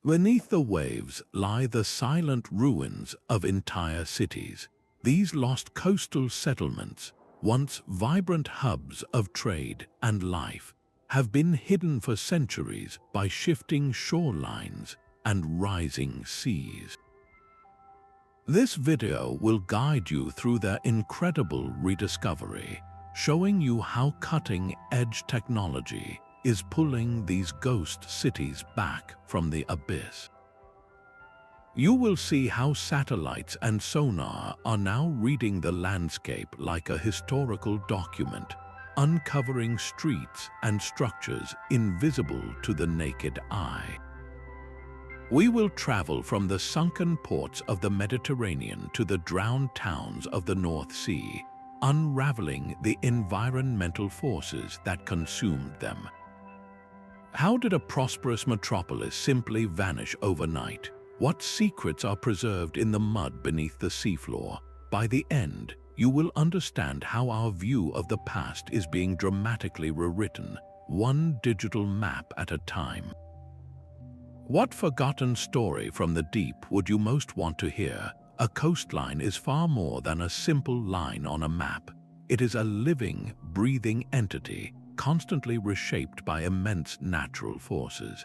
Beneath the waves lie the silent ruins of entire cities. These lost coastal settlements, once vibrant hubs of trade and life, have been hidden for centuries by shifting shorelines and rising seas. This video will guide you through their incredible rediscovery, showing you how cutting-edge technology is pulling these ghost cities back from the abyss. You will see how satellites and sonar are now reading the landscape like a historical document, uncovering streets and structures invisible to the naked eye. We will travel from the sunken ports of the Mediterranean to the drowned towns of the North Sea, unraveling the environmental forces that consumed them. How did a prosperous metropolis simply vanish overnight? What secrets are preserved in the mud beneath the seafloor? By the end, you will understand how our view of the past is being dramatically rewritten, one digital map at a time. What forgotten story from the deep would you most want to hear? A coastline is far more than a simple line on a map. It is a living, breathing entity, constantly reshaped by immense natural forces.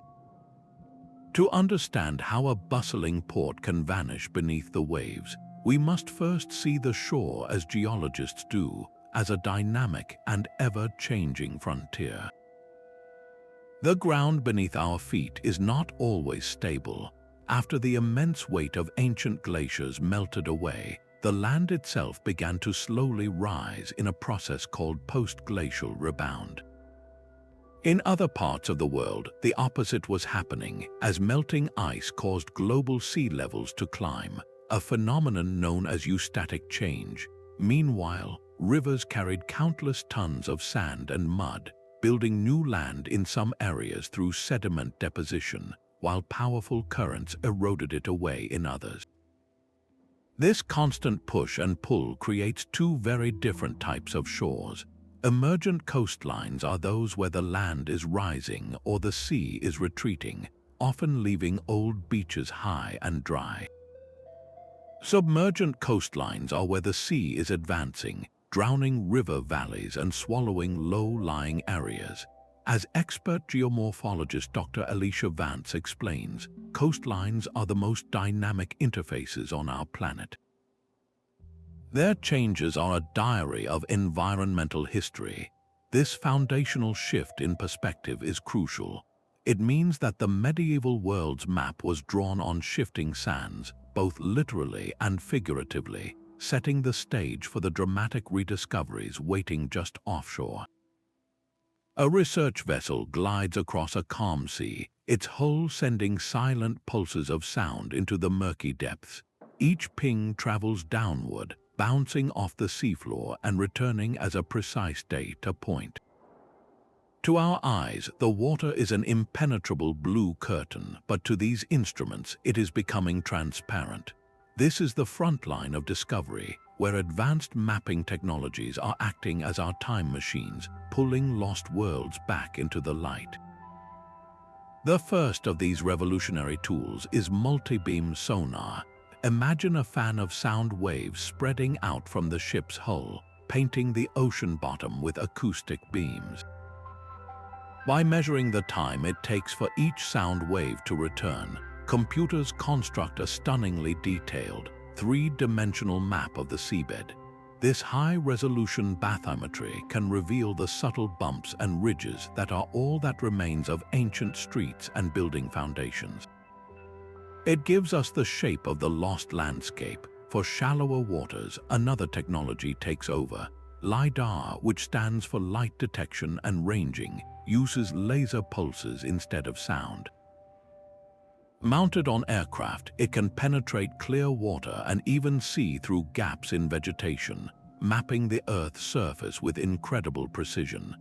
To understand how a bustling port can vanish beneath the waves, we must first see the shore as geologists do, as a dynamic and ever-changing frontier. The ground beneath our feet is not always stable. After the immense weight of ancient glaciers melted away, the land itself began to slowly rise in a process called post-glacial rebound. In other parts of the world, the opposite was happening as melting ice caused global sea levels to climb, a phenomenon known as eustatic change. Meanwhile, rivers carried countless tons of sand and mud, building new land in some areas through sediment deposition, while powerful currents eroded it away in others. This constant push and pull creates two very different types of shores. Emergent coastlines are those where the land is rising or the sea is retreating, often leaving old beaches high and dry. Submergent coastlines are where the sea is advancing, drowning river valleys and swallowing low-lying areas. As expert geomorphologist Dr. Alicia Vance explains, coastlines are the most dynamic interfaces on our planet. Their changes are a diary of environmental history. This foundational shift in perspective is crucial. It means that the medieval world's map was drawn on shifting sands, both literally and figuratively, setting the stage for the dramatic rediscoveries waiting just offshore. A research vessel glides across a calm sea, its hull sending silent pulses of sound into the murky depths. Each ping travels downward, bouncing off the seafloor and returning as a precise data point. To our eyes, the water is an impenetrable blue curtain, but to these instruments, it is becoming transparent. This is the front line of discovery, where advanced mapping technologies are acting as our time machines, pulling lost worlds back into the light. The first of these revolutionary tools is multibeam sonar. Imagine a fan of sound waves spreading out from the ship's hull, painting the ocean bottom with acoustic beams. By measuring the time it takes for each sound wave to return, computers construct a stunningly detailed, three-dimensional map of the seabed. This high-resolution bathymetry can reveal the subtle bumps and ridges that are all that remains of ancient streets and building foundations. It gives us the shape of the lost landscape. For shallower waters, another technology takes over. LIDAR, which stands for light detection and ranging, uses laser pulses instead of sound. Mounted on aircraft, it can penetrate clear water and even see through gaps in vegetation, mapping the Earth's surface with incredible precision.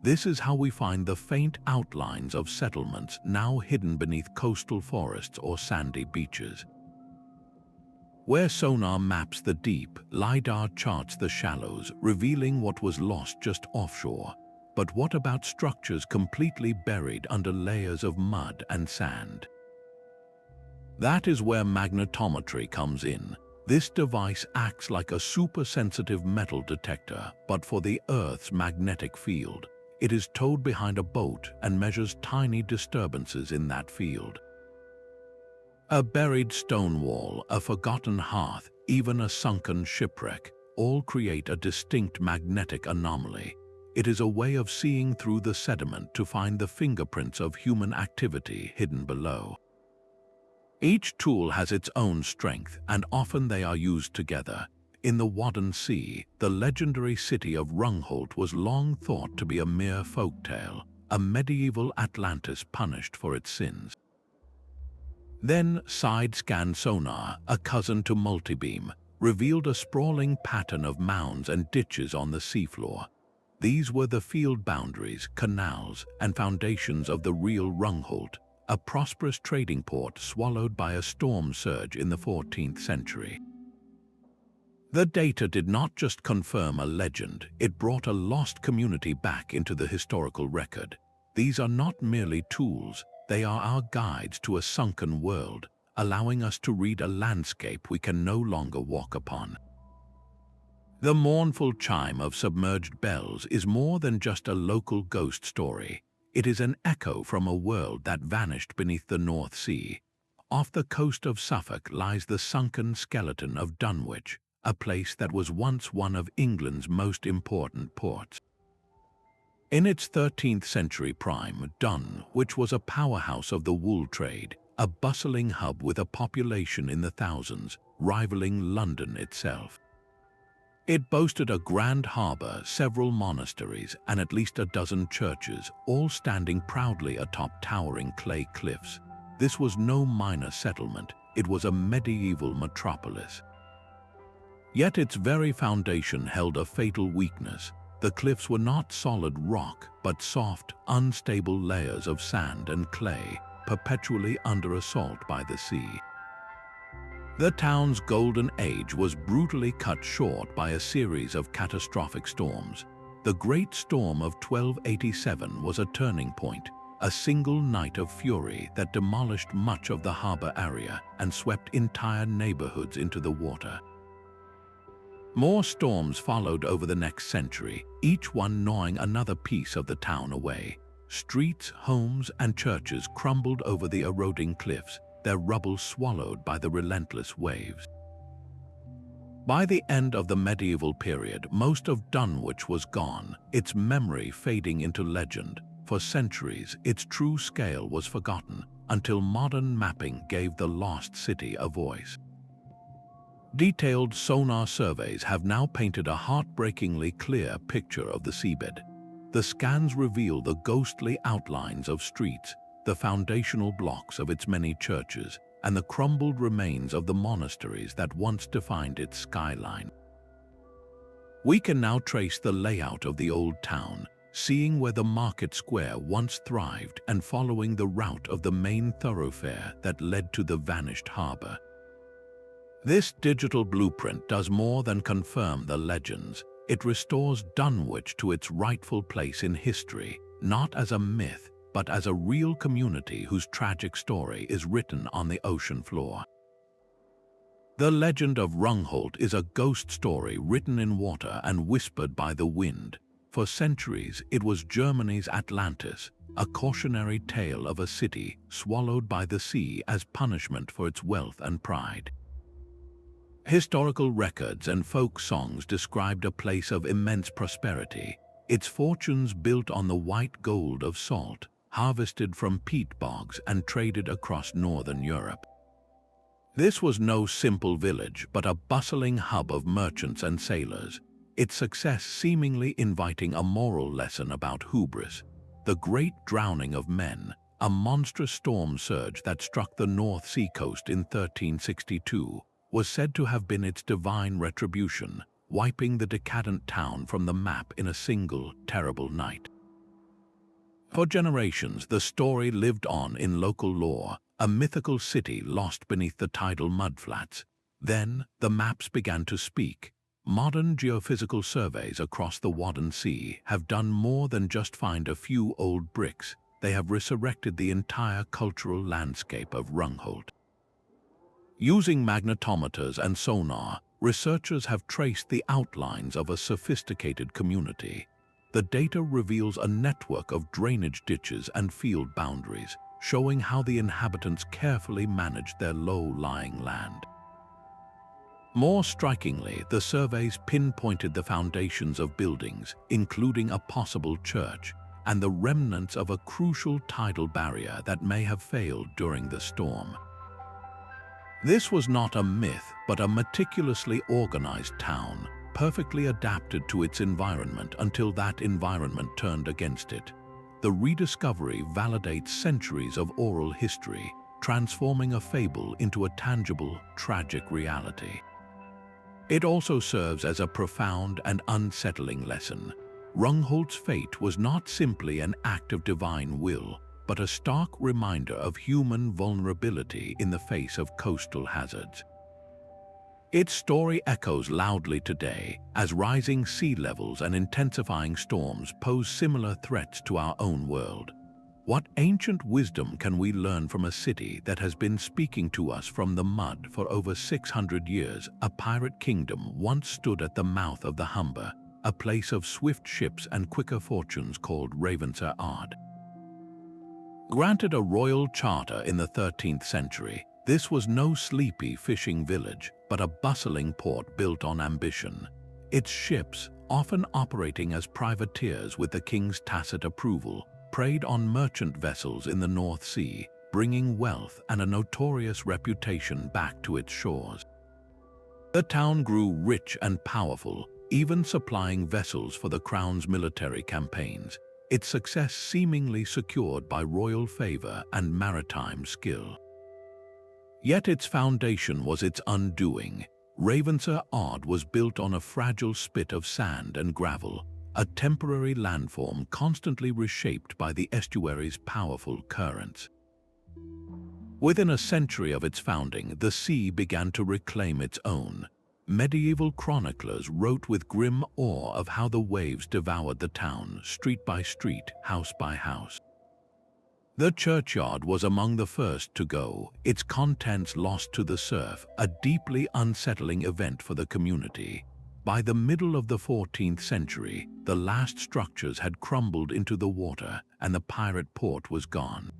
This is how we find the faint outlines of settlements now hidden beneath coastal forests or sandy beaches. Where sonar maps the deep, LIDAR charts the shallows, revealing what was lost just offshore. But what about structures completely buried under layers of mud and sand? That is where magnetometry comes in. This device acts like a super-sensitive metal detector, but for the Earth's magnetic field. It is towed behind a boat and measures tiny disturbances in that field. A buried stone wall, a forgotten hearth, even a sunken shipwreck, all create a distinct magnetic anomaly. It is a way of seeing through the sediment to find the fingerprints of human activity hidden below. Each tool has its own strength, and often they are used together. In the Wadden Sea, the legendary city of Rungholt was long thought to be a mere folktale, a medieval Atlantis punished for its sins. Then side-scan sonar, a cousin to Multibeam, revealed a sprawling pattern of mounds and ditches on the seafloor. These were the field boundaries, canals, and foundations of the real Rungholt, a prosperous trading port swallowed by a storm surge in the 14th century. The data did not just confirm a legend, it brought a lost community back into the historical record. These are not merely tools, they are our guides to a sunken world, allowing us to read a landscape we can no longer walk upon. The mournful chime of submerged bells is more than just a local ghost story. It is an echo from a world that vanished beneath the North Sea. Off the coast of Suffolk lies the sunken skeleton of Dunwich, a place that was once one of England's most important ports. In its 13th century prime, Dunwich was a powerhouse of the wool trade, a bustling hub with a population in the thousands, rivaling London itself. It boasted a grand harbour, several monasteries, and at least a dozen churches, all standing proudly atop towering clay cliffs. This was no minor settlement, it was a medieval metropolis. Yet its very foundation held a fatal weakness. The cliffs were not solid rock, but soft, unstable layers of sand and clay, perpetually under assault by the sea. The town's golden age was brutally cut short by a series of catastrophic storms. The Great Storm of 1287 was a turning point, a single night of fury that demolished much of the harbour area and swept entire neighbourhoods into the water. More storms followed over the next century, each one gnawing another piece of the town away. Streets, homes, and churches crumbled over the eroding cliffs, their rubble swallowed by the relentless waves. By the end of the medieval period, most of Dunwich was gone, its memory fading into legend. For centuries, its true scale was forgotten, until modern mapping gave the lost city a voice. Detailed sonar surveys have now painted a heartbreakingly clear picture of the seabed. The scans reveal the ghostly outlines of streets, the foundational blocks of its many churches, and the crumbled remains of the monasteries that once defined its skyline. We can now trace the layout of the old town, seeing where the market square once thrived and following the route of the main thoroughfare that led to the vanished harbour. This digital blueprint does more than confirm the legends. It restores Dunwich to its rightful place in history, not as a myth, but as a real community whose tragic story is written on the ocean floor. The Legend of Rungholt is a ghost story written in water and whispered by the wind. For centuries, it was Germany's Atlantis, a cautionary tale of a city swallowed by the sea as punishment for its wealth and pride. Historical records and folk songs described a place of immense prosperity, its fortunes built on the white gold of salt, harvested from peat bogs and traded across northern Europe. This was no simple village, but a bustling hub of merchants and sailors, its success seemingly inviting a moral lesson about hubris. The great drowning of men, a monstrous storm surge that struck the North Sea coast in 1362, was said to have been its divine retribution, wiping the decadent town from the map in a single, terrible night. For generations, the story lived on in local lore, a mythical city lost beneath the tidal mudflats. Then, the maps began to speak. Modern geophysical surveys across the Wadden Sea have done more than just find a few old bricks. They have resurrected the entire cultural landscape of Rungholt. Using magnetometers and sonar, researchers have traced the outlines of a sophisticated community. The data reveals a network of drainage ditches and field boundaries, showing how the inhabitants carefully managed their low-lying land. More strikingly, the surveys pinpointed the foundations of buildings, including a possible church, and the remnants of a crucial tidal barrier that may have failed during the storm. This was not a myth, but a meticulously organized town, perfectly adapted to its environment until that environment turned against it. The rediscovery validates centuries of oral history, transforming a fable into a tangible, tragic reality. It also serves as a profound and unsettling lesson. Rungholt's fate was not simply an act of divine will, but a stark reminder of human vulnerability in the face of coastal hazards. Its story echoes loudly today, as rising sea levels and intensifying storms pose similar threats to our own world. What ancient wisdom can we learn from a city that has been speaking to us from the mud for over 600 years? A pirate kingdom once stood at the mouth of the Humber, a place of swift ships and quicker fortunes called Ravenser. Granted a royal charter in the 13th century, this was no sleepy fishing village, but a bustling port built on ambition. Its ships, often operating as privateers with the king's tacit approval, preyed on merchant vessels in the North Sea, bringing wealth and a notorious reputation back to its shores. The town grew rich and powerful, even supplying vessels for the crown's military campaigns, its success seemingly secured by royal favor and maritime skill. Yet its foundation was its undoing. Ravenser was built on a fragile spit of sand and gravel, a temporary landform constantly reshaped by the estuary's powerful currents. Within a century of its founding, the sea began to reclaim its own. Medieval chroniclers wrote with grim awe of how the waves devoured the town, street by street, house by house. The churchyard was among the first to go, its contents lost to the surf, a deeply unsettling event for the community. By the middle of the 14th century, the last structures had crumbled into the water and the pirate port was gone.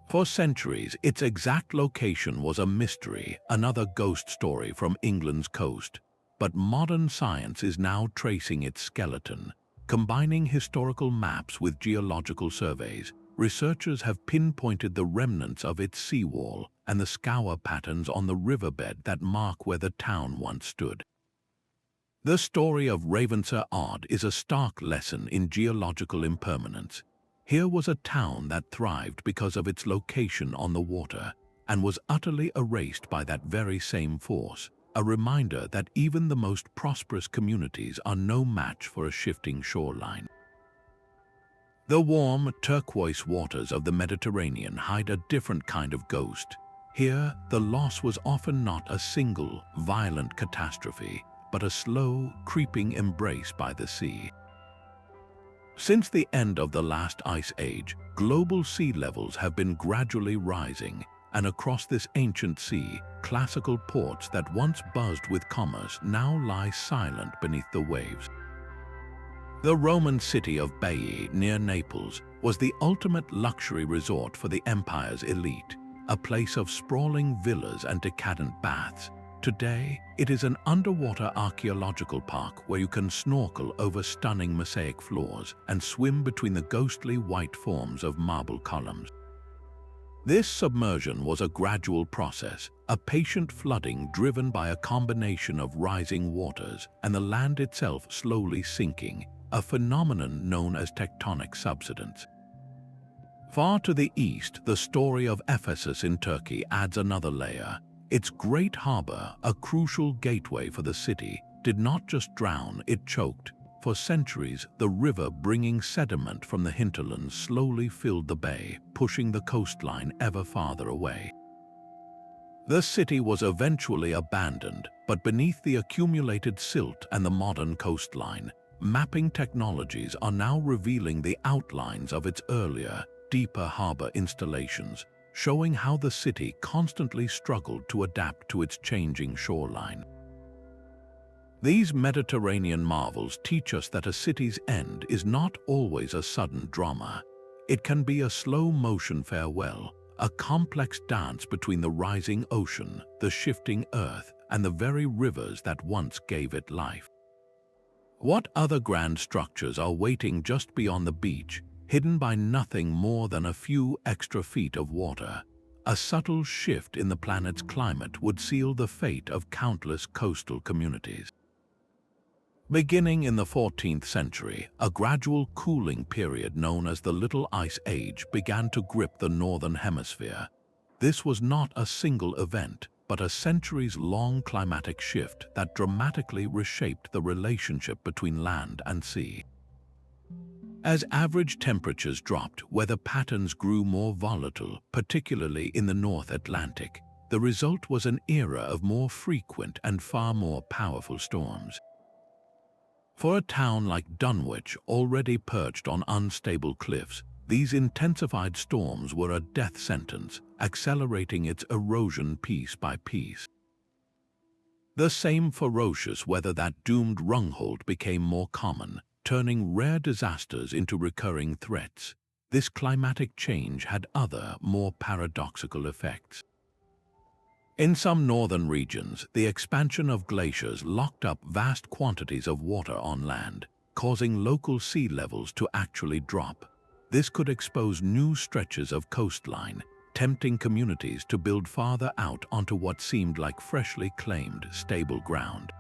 For centuries, its exact location was a mystery, another ghost story from England's coast. But modern science is now tracing its skeleton. Combining historical maps with geological surveys, researchers have pinpointed the remnants of its seawall and the scour patterns on the riverbed that mark where the town once stood. The story of Ravenser is a stark lesson in geological impermanence. Here was a town that thrived because of its location on the water and was utterly erased by that very same force, a reminder that even the most prosperous communities are no match for a shifting shoreline. The warm, turquoise waters of the Mediterranean hide a different kind of ghost. Here, the loss was often not a single, violent catastrophe, but a slow, creeping embrace by the sea. Since the end of the last ice age, global sea levels have been gradually rising, and across this ancient sea, classical ports that once buzzed with commerce now lie silent beneath the waves. The Roman city of Baiae, near Naples, was the ultimate luxury resort for the empire's elite, a place of sprawling villas and decadent baths. Today, it is an underwater archaeological park where you can snorkel over stunning mosaic floors and swim between the ghostly white forms of marble columns. This submersion was a gradual process, a patient flooding driven by a combination of rising waters and the land itself slowly sinking, a phenomenon known as tectonic subsidence. Far to the east, the story of Ephesus in Turkey adds another layer. Its great harbor, a crucial gateway for the city, did not just drown, it choked. For centuries, the river bringing sediment from the hinterlands slowly filled the bay, pushing the coastline ever farther away. The city was eventually abandoned, but beneath the accumulated silt and the modern coastline, mapping technologies are now revealing the outlines of its earlier, deeper harbor installations, showing how the city constantly struggled to adapt to its changing shoreline. These Mediterranean marvels teach us that a city's end is not always a sudden drama. It can be a slow-motion farewell, a complex dance between the rising ocean, the shifting earth, and the very rivers that once gave it life. What other grand structures are waiting just beyond the beach, hidden by nothing more than a few extra feet of water? A subtle shift in the planet's climate would seal the fate of countless coastal communities. Beginning in the 14th century, a gradual cooling period known as the Little Ice Age began to grip the northern hemisphere. This was not a single event, but a centuries-long climatic shift that dramatically reshaped the relationship between land and sea. As average temperatures dropped, weather patterns grew more volatile, particularly in the North Atlantic. The result was an era of more frequent and far more powerful storms. For a town like Dunwich, already perched on unstable cliffs, these intensified storms were a death sentence, accelerating its erosion piece by piece. The same ferocious weather that doomed Rungholt became more common, turning rare disasters into recurring threats. This climatic change had other, more paradoxical effects. In some northern regions, the expansion of glaciers locked up vast quantities of water on land, causing local sea levels to actually drop. This could expose new stretches of coastline, tempting communities to build farther out onto what seemed like freshly claimed stable ground.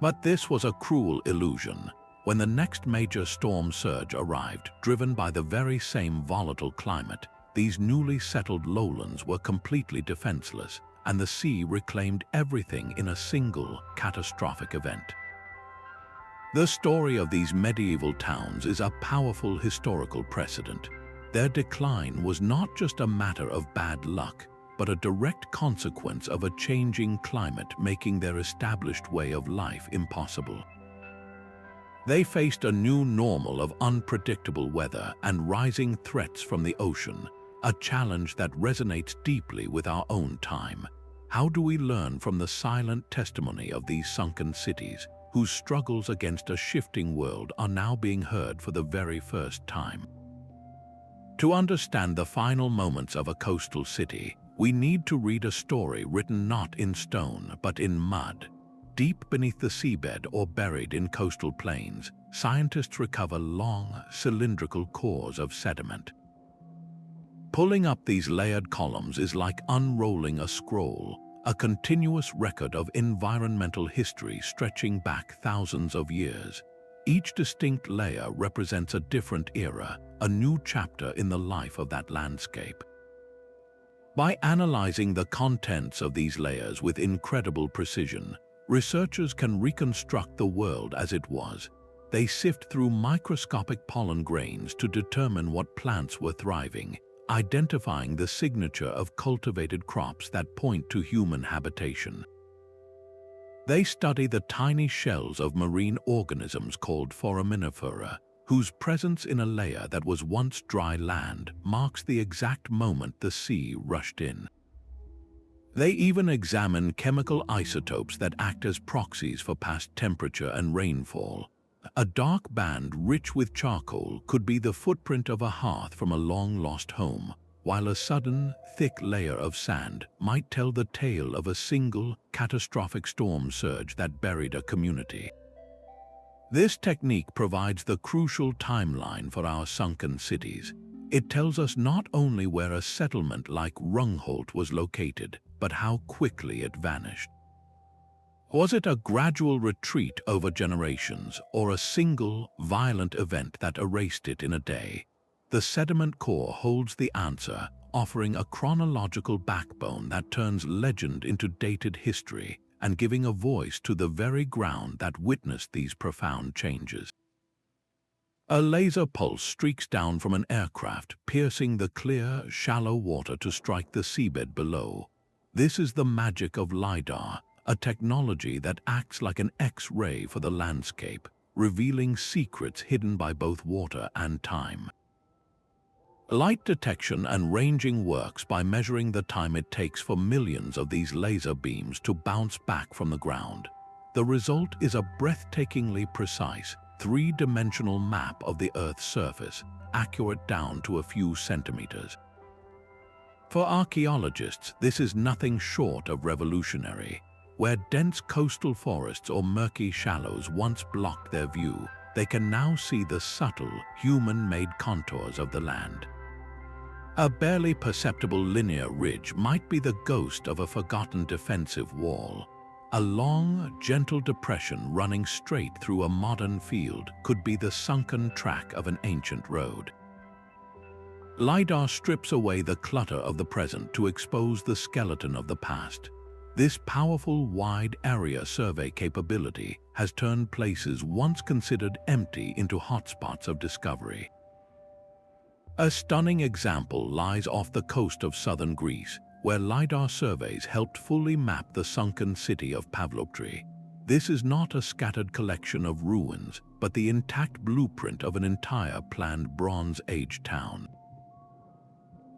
But this was a cruel illusion. When the next major storm surge arrived, driven by the very same volatile climate, these newly settled lowlands were completely defenseless, and the sea reclaimed everything in a single, catastrophic event. The story of these medieval towns is a powerful historical precedent. Their decline was not just a matter of bad luck, but a direct consequence of a changing climate making their established way of life impossible. They faced a new normal of unpredictable weather and rising threats from the ocean, a challenge that resonates deeply with our own time. How do we learn from the silent testimony of these sunken cities, whose struggles against a shifting world are now being heard for the very first time? To understand the final moments of a coastal city, we need to read a story written not in stone but in mud. Deep beneath the seabed or buried in coastal plains, scientists recover long, cylindrical cores of sediment. Pulling up these layered columns is like unrolling a scroll, a continuous record of environmental history stretching back thousands of years. Each distinct layer represents a different era, a new chapter in the life of that landscape. By analyzing the contents of these layers with incredible precision, researchers can reconstruct the world as it was. They sift through microscopic pollen grains to determine what plants were thriving, identifying the signature of cultivated crops that point to human habitation. They study the tiny shells of marine organisms called foraminifera, whose presence in a layer that was once dry land marks the exact moment the sea rushed in. They even examine chemical isotopes that act as proxies for past temperature and rainfall. A dark band rich with charcoal could be the footprint of a hearth from a long-lost home, while a sudden, thick layer of sand might tell the tale of a single, catastrophic storm surge that buried a community. This technique provides the crucial timeline for our sunken cities. It tells us not only where a settlement like Rungholt was located, but how quickly it vanished. Was it a gradual retreat over generations, or a single, violent event that erased it in a day? The sediment core holds the answer, offering a chronological backbone that turns legend into dated history and giving a voice to the very ground that witnessed these profound changes. A laser pulse streaks down from an aircraft, piercing the clear, shallow water to strike the seabed below. This is the magic of LIDAR, a technology that acts like an X-ray for the landscape, revealing secrets hidden by both water and time. Light detection and ranging works by measuring the time it takes for millions of these laser beams to bounce back from the ground. The result is a breathtakingly precise, three-dimensional map of the Earth's surface, accurate down to a few centimeters. For archaeologists, this is nothing short of revolutionary. Where dense coastal forests or murky shallows once blocked their view, they can now see the subtle, human-made contours of the land. A barely perceptible linear ridge might be the ghost of a forgotten defensive wall. A long, gentle depression running straight through a modern field could be the sunken track of an ancient road. LIDAR strips away the clutter of the present to expose the skeleton of the past. This powerful wide-area survey capability has turned places once considered empty into hotspots of discovery. A stunning example lies off the coast of southern Greece, where LIDAR surveys helped fully map the sunken city of Pavloptri. This is not a scattered collection of ruins, but the intact blueprint of an entire planned Bronze Age town.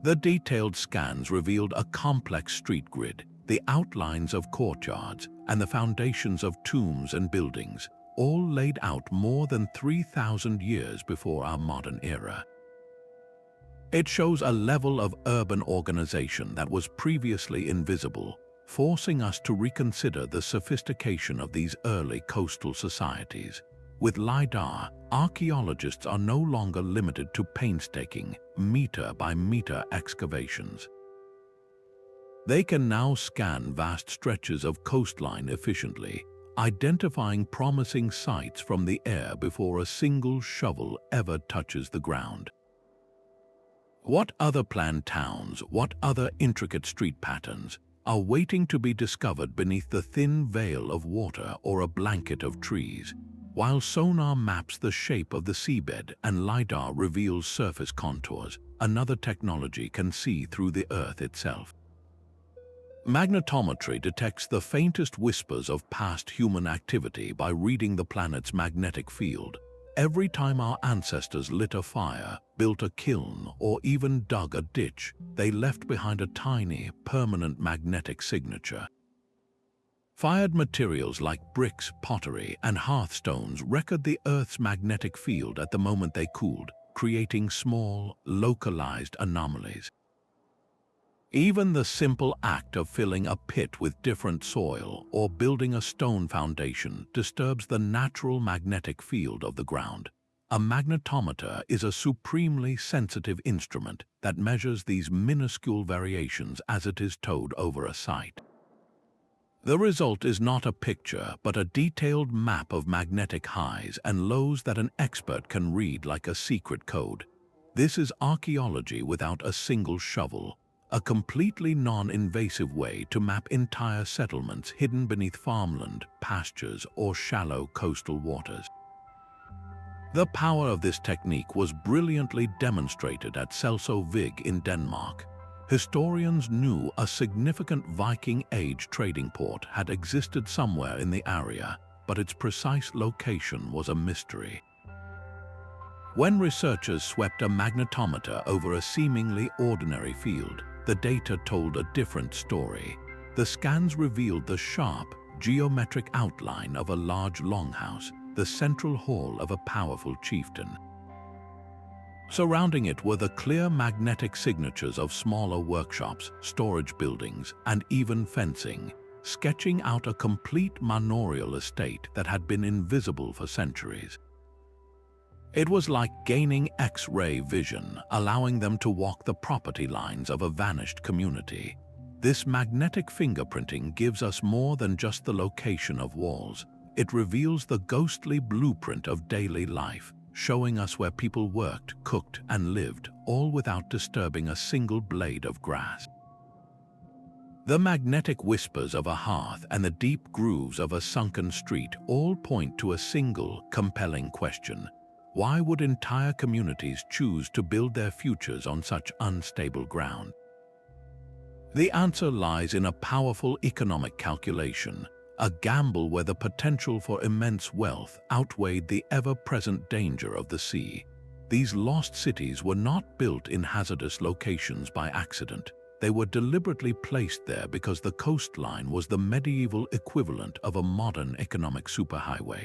The detailed scans revealed a complex street grid, the outlines of courtyards, and the foundations of tombs and buildings, all laid out more than 3,000 years before our modern era. It shows a level of urban organization that was previously invisible, forcing us to reconsider the sophistication of these early coastal societies. With LIDAR, archaeologists are no longer limited to painstaking, meter-by-meter excavations. They can now scan vast stretches of coastline efficiently, identifying promising sites from the air before a single shovel ever touches the ground. What other planned towns, what other intricate street patterns, are waiting to be discovered beneath the thin veil of water or a blanket of trees? While sonar maps the shape of the seabed and LIDAR reveals surface contours, another technology can see through the Earth itself. Magnetometry detects the faintest whispers of past human activity by reading the planet's magnetic field. Every time our ancestors lit a fire, built a kiln, or even dug a ditch, they left behind a tiny, permanent magnetic signature. Fired materials like bricks, pottery, and hearthstones record the Earth's magnetic field at the moment they cooled, creating small, localized anomalies. Even the simple act of filling a pit with different soil or building a stone foundation disturbs the natural magnetic field of the ground. A magnetometer is a supremely sensitive instrument that measures these minuscule variations as it is towed over a site. The result is not a picture, but a detailed map of magnetic highs and lows that an expert can read like a secret code. This is archaeology without a single shovel, a completely non-invasive way to map entire settlements hidden beneath farmland, pastures, or shallow coastal waters. The power of this technique was brilliantly demonstrated at Celso Vig in Denmark. Historians knew a significant Viking Age trading port had existed somewhere in the area, but its precise location was a mystery. When researchers swept a magnetometer over a seemingly ordinary field, the data told a different story. The scans revealed the sharp, geometric outline of a large longhouse, the central hall of a powerful chieftain. Surrounding it were the clear magnetic signatures of smaller workshops, storage buildings, and even fencing, sketching out a complete manorial estate that had been invisible for centuries. It was like gaining X-ray vision, allowing them to walk the property lines of a vanished community. This magnetic fingerprinting gives us more than just the location of walls. It reveals the ghostly blueprint of daily life, showing us where people worked, cooked, and lived, all without disturbing a single blade of grass. The magnetic whispers of a hearth and the deep grooves of a sunken street all point to a single, compelling question. Why would entire communities choose to build their futures on such unstable ground? The answer lies in a powerful economic calculation, a gamble where the potential for immense wealth outweighed the ever-present danger of the sea. These lost cities were not built in hazardous locations by accident. They were deliberately placed there because the coastline was the medieval equivalent of a modern economic superhighway.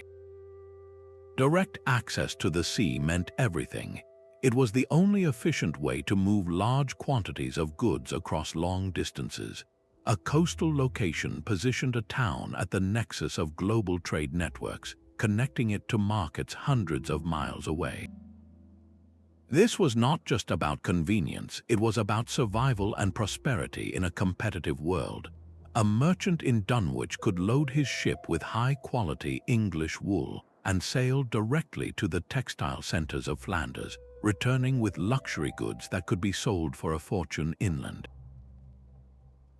Direct access to the sea meant everything. It was the only efficient way to move large quantities of goods across long distances. A coastal location positioned a town at the nexus of global trade networks, connecting it to markets hundreds of miles away. This was not just about convenience, it was about survival and prosperity in a competitive world. A merchant in Dunwich could load his ship with high-quality English wool and sail directly to the textile centers of Flanders, returning with luxury goods that could be sold for a fortune inland.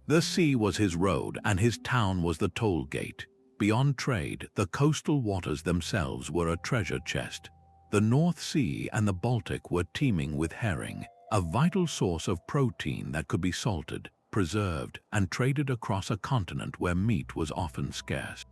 The sea was his road and his town was the toll gate. Beyond trade, the coastal waters themselves were a treasure chest. The North Sea and the Baltic were teeming with herring, a vital source of protein that could be salted, preserved, and traded across a continent where meat was often scarce.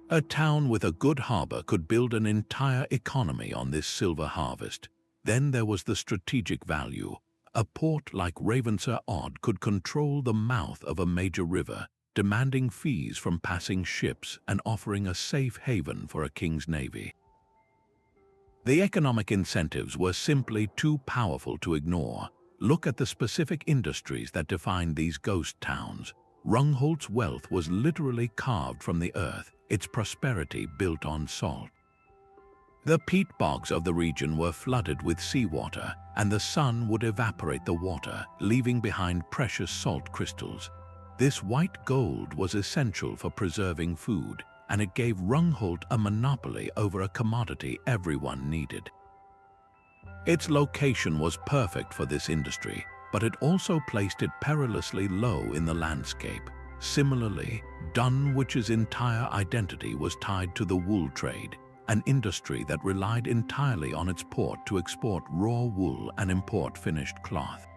A town with a good harbor could build an entire economy on this silver harvest. Then there was the strategic value. A port like Ravenser could control the mouth of a major river, demanding fees from passing ships and offering a safe haven for a king's navy. The economic incentives were simply too powerful to ignore. Look at the specific industries that defined these ghost towns. Rungholt's wealth was literally carved from the earth, its prosperity built on salt. The peat bogs of the region were flooded with seawater, and the sun would evaporate the water, leaving behind precious salt crystals. This white gold was essential for preserving food, and it gave Rungholt a monopoly over a commodity everyone needed. Its location was perfect for this industry, but it also placed it perilously low in the landscape. Similarly, Dunwich's entire identity was tied to the wool trade, an industry that relied entirely on its port to export raw wool and import finished cloth.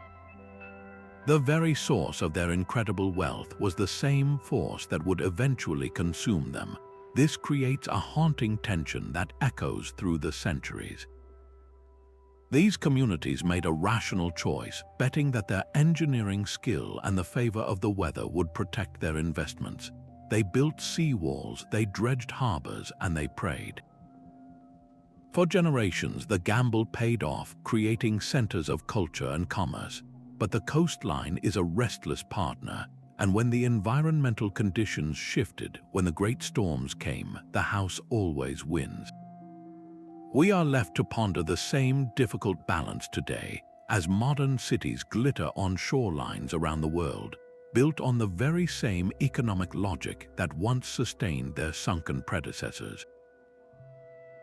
The very source of their incredible wealth was the same force that would eventually consume them. This creates a haunting tension that echoes through the centuries. These communities made a rational choice, betting that their engineering skill and the favor of the weather would protect their investments. They built seawalls, they dredged harbors, and they prayed. For generations, the gamble paid off, creating centers of culture and commerce. But the coastline is a restless partner, and when the environmental conditions shifted, when the great storms came, the house always wins. We are left to ponder the same difficult balance today, as modern cities glitter on shorelines around the world, built on the very same economic logic that once sustained their sunken predecessors.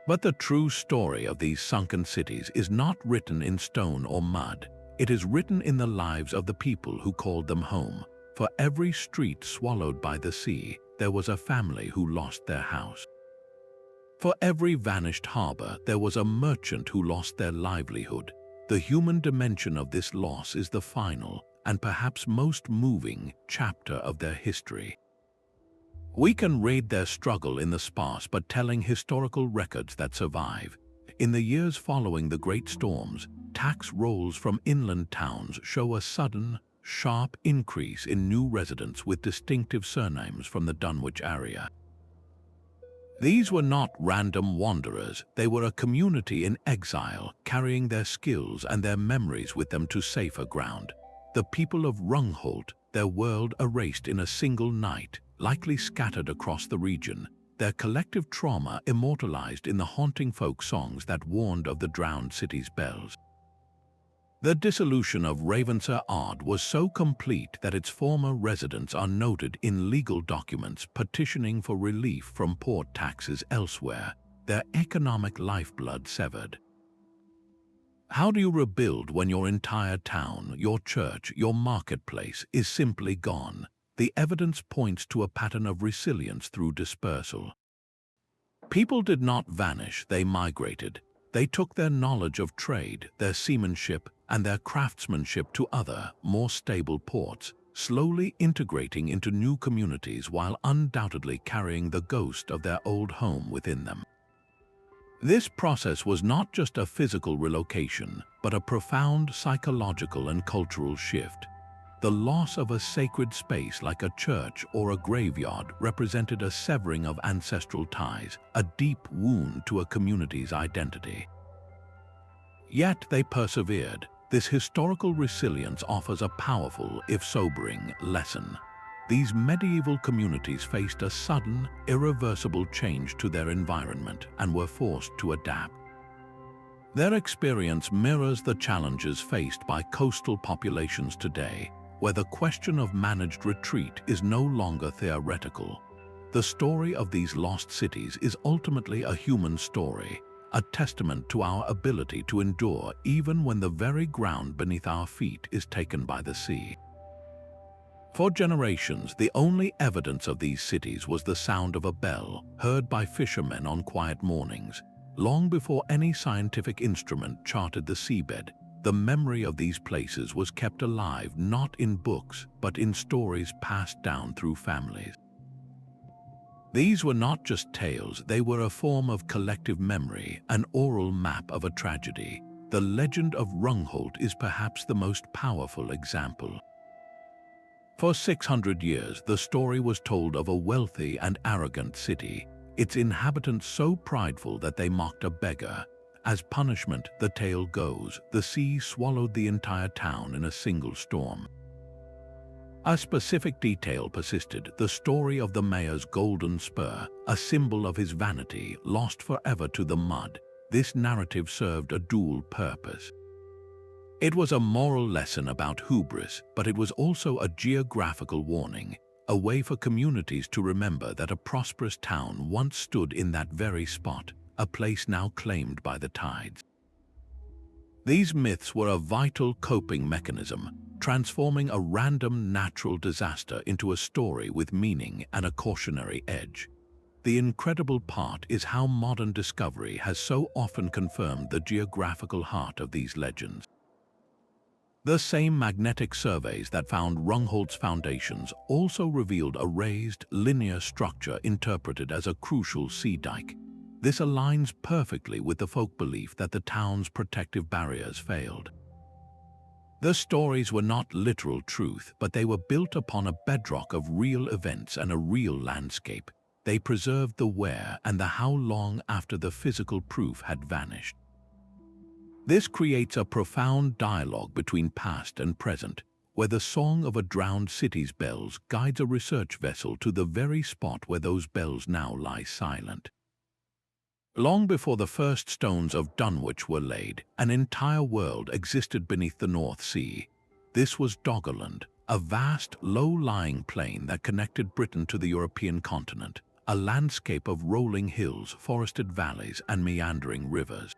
But the true story of these sunken cities is not written in stone or mud. It is written in the lives of the people who called them home. For every street swallowed by the sea, there was a family who lost their house. For every vanished harbor, there was a merchant who lost their livelihood. The human dimension of this loss is the final, and perhaps most moving, chapter of their history. We can read their struggle in the sparse but telling historical records that survive. In the years following the great storms, tax rolls from inland towns show a sudden, sharp increase in new residents with distinctive surnames from the Dunwich area. These were not random wanderers, they were a community in exile, carrying their skills and their memories with them to safer ground. The people of Rungholt, their world erased in a single night, likely scattered across the region, their collective trauma immortalized in the haunting folk songs that warned of the drowned city's bells. The dissolution of Ravenser was so complete that its former residents are noted in legal documents petitioning for relief from port taxes elsewhere, their economic lifeblood severed. How do you rebuild when your entire town, your church, your marketplace is simply gone? The evidence points to a pattern of resilience through dispersal. People did not vanish, they migrated. They took their knowledge of trade, their seamanship, and their craftsmanship to other, more stable ports, slowly integrating into new communities while undoubtedly carrying the ghost of their old home within them. This process was not just a physical relocation, but a profound psychological and cultural shift. The loss of a sacred space like a church or a graveyard represented a severing of ancestral ties, a deep wound to a community's identity. Yet they persevered. This historical resilience offers a powerful, if sobering, lesson. These medieval communities faced a sudden, irreversible change to their environment and were forced to adapt. Their experience mirrors the challenges faced by coastal populations today, where the question of managed retreat is no longer theoretical. The story of these lost cities is ultimately a human story, a testament to our ability to endure even when the very ground beneath our feet is taken by the sea. For generations, the only evidence of these cities was the sound of a bell, heard by fishermen on quiet mornings. Long before any scientific instrument charted the seabed, the memory of these places was kept alive not in books, but in stories passed down through families. These were not just tales, they were a form of collective memory, an oral map of a tragedy. The Legend of Rungholt is perhaps the most powerful example. For 600 years, the story was told of a wealthy and arrogant city, its inhabitants so prideful that they mocked a beggar. As punishment, the tale goes, the sea swallowed the entire town in a single storm. A specific detail persisted, the story of the mayor's golden spur, a symbol of his vanity, lost forever to the mud. This narrative served a dual purpose. It was a moral lesson about hubris, but it was also a geographical warning, a way for communities to remember that a prosperous town once stood in that very spot, a place now claimed by the tides. These myths were a vital coping mechanism, transforming a random natural disaster into a story with meaning and a cautionary edge. The incredible part is how modern discovery has so often confirmed the geographical heart of these legends. The same magnetic surveys that found Rungholt's foundations also revealed a raised, linear structure interpreted as a crucial sea dike. This aligns perfectly with the folk belief that the town's protective barriers failed. The stories were not literal truth, but they were built upon a bedrock of real events and a real landscape. They preserved the where and the how long after the physical proof had vanished. This creates a profound dialogue between past and present, where the song of a drowned city's bells guides a research vessel to the very spot where those bells now lie silent. Long before the first stones of Dunwich were laid, an entire world existed beneath the North Sea. This was Doggerland, a vast, low-lying plain that connected Britain to the European continent, a landscape of rolling hills, forested valleys, and meandering rivers.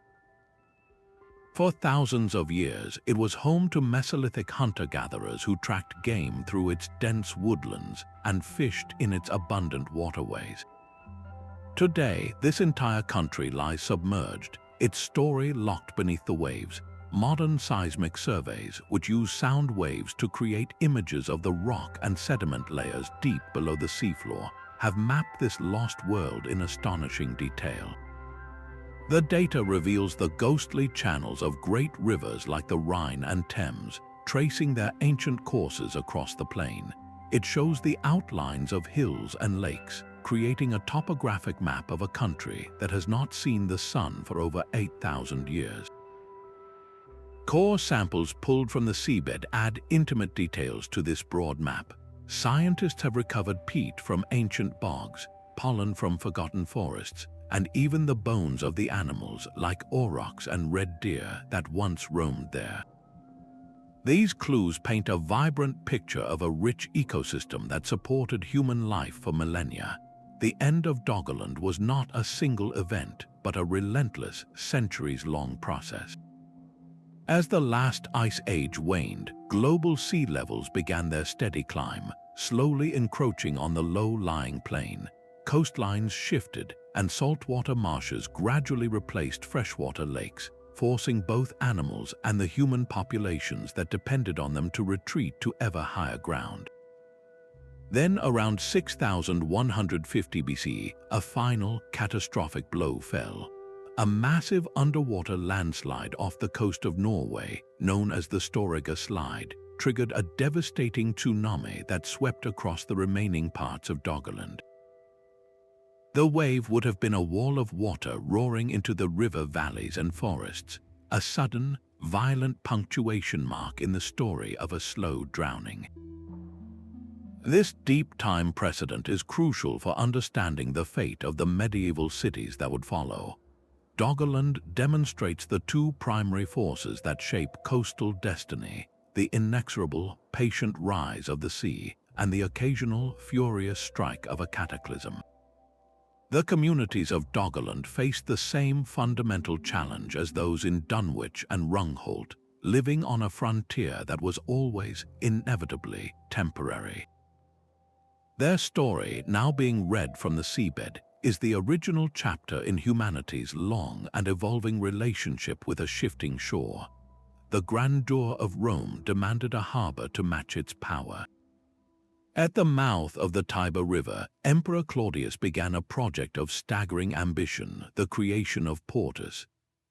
For thousands of years, it was home to Mesolithic hunter-gatherers who tracked game through its dense woodlands and fished in its abundant waterways. Today, this entire country lies submerged, its story locked beneath the waves. Modern seismic surveys, which use sound waves to create images of the rock and sediment layers deep below the seafloor, have mapped this lost world in astonishing detail. The data reveals the ghostly channels of great rivers like the Rhine and Thames, tracing their ancient courses across the plain. It shows the outlines of hills and lakes, creating a topographic map of a country that has not seen the sun for over 8,000 years. Core samples pulled from the seabed add intimate details to this broad map. Scientists have recovered peat from ancient bogs, pollen from forgotten forests, and even the bones of the animals like aurochs and red deer that once roamed there. These clues paint a vibrant picture of a rich ecosystem that supported human life for millennia. The end of Doggerland was not a single event, but a relentless, centuries-long process. As the last ice age waned, global sea levels began their steady climb, slowly encroaching on the low-lying plain. Coastlines shifted, and saltwater marshes gradually replaced freshwater lakes, forcing both animals and the human populations that depended on them to retreat to ever higher ground. Then, around 6,150 BC, a final, catastrophic blow fell. a massive underwater landslide off the coast of Norway, known as the Storegga Slide, triggered a devastating tsunami that swept across the remaining parts of Doggerland. The wave would have been a wall of water roaring into the river valleys and forests, a sudden, violent punctuation mark in the story of a slow drowning. This deep time precedent is crucial for understanding the fate of the medieval cities that would follow. Doggerland demonstrates the two primary forces that shape coastal destiny: the inexorable, patient rise of the sea and the occasional, furious strike of a cataclysm. The communities of Doggerland faced the same fundamental challenge as those in Dunwich and Rungholt, living on a frontier that was always, inevitably, temporary. Their story, now being read from the seabed, is the original chapter in humanity's long and evolving relationship with a shifting shore. The grandeur of Rome demanded a harbor to match its power. At the mouth of the Tiber River, Emperor Claudius began a project of staggering ambition, the creation of Portus.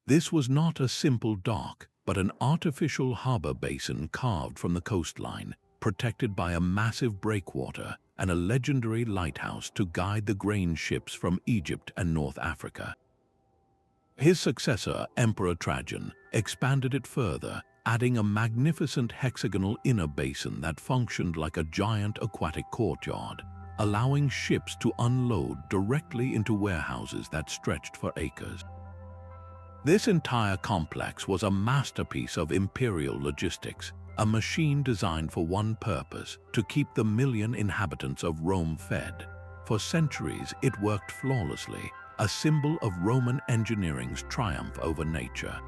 This was not a simple dock, but an artificial harbor basin carved from the coastline, protected by a massive breakwater and a legendary lighthouse to guide the grain ships from Egypt and North Africa. His successor, Emperor Trajan, expanded it further, adding a magnificent hexagonal inner basin that functioned like a giant aquatic courtyard, allowing ships to unload directly into warehouses that stretched for acres. This entire complex was a masterpiece of imperial logistics, a machine designed for one purpose: to keep the million inhabitants of Rome fed. For centuries, it worked flawlessly, a symbol of Roman engineering's triumph over nature.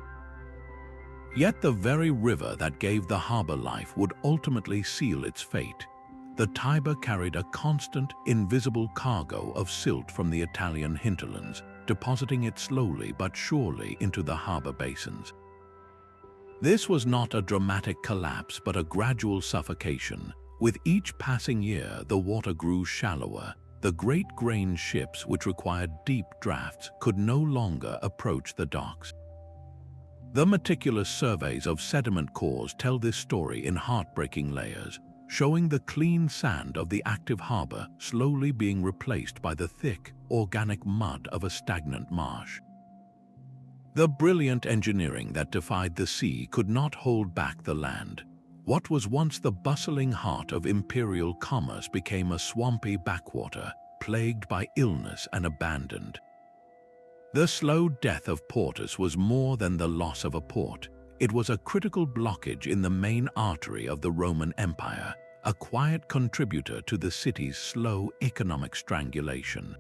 Yet the very river that gave the harbor life would ultimately seal its fate. The Tiber carried a constant, invisible cargo of silt from the Italian hinterlands, depositing it slowly but surely into the harbor basins. This was not a dramatic collapse but a gradual suffocation. With each passing year, the water grew shallower. The great grain ships, which required deep drafts, could no longer approach the docks. The meticulous surveys of sediment cores tell this story in heartbreaking layers, showing the clean sand of the active harbor slowly being replaced by the thick, organic mud of a stagnant marsh. The brilliant engineering that defied the sea could not hold back the land. What was once the bustling heart of imperial commerce became a swampy backwater, plagued by illness and abandoned. The slow death of Portus was more than the loss of a port. It was a critical blockage in the main artery of the Roman Empire, a quiet contributor to the city's slow economic strangulation.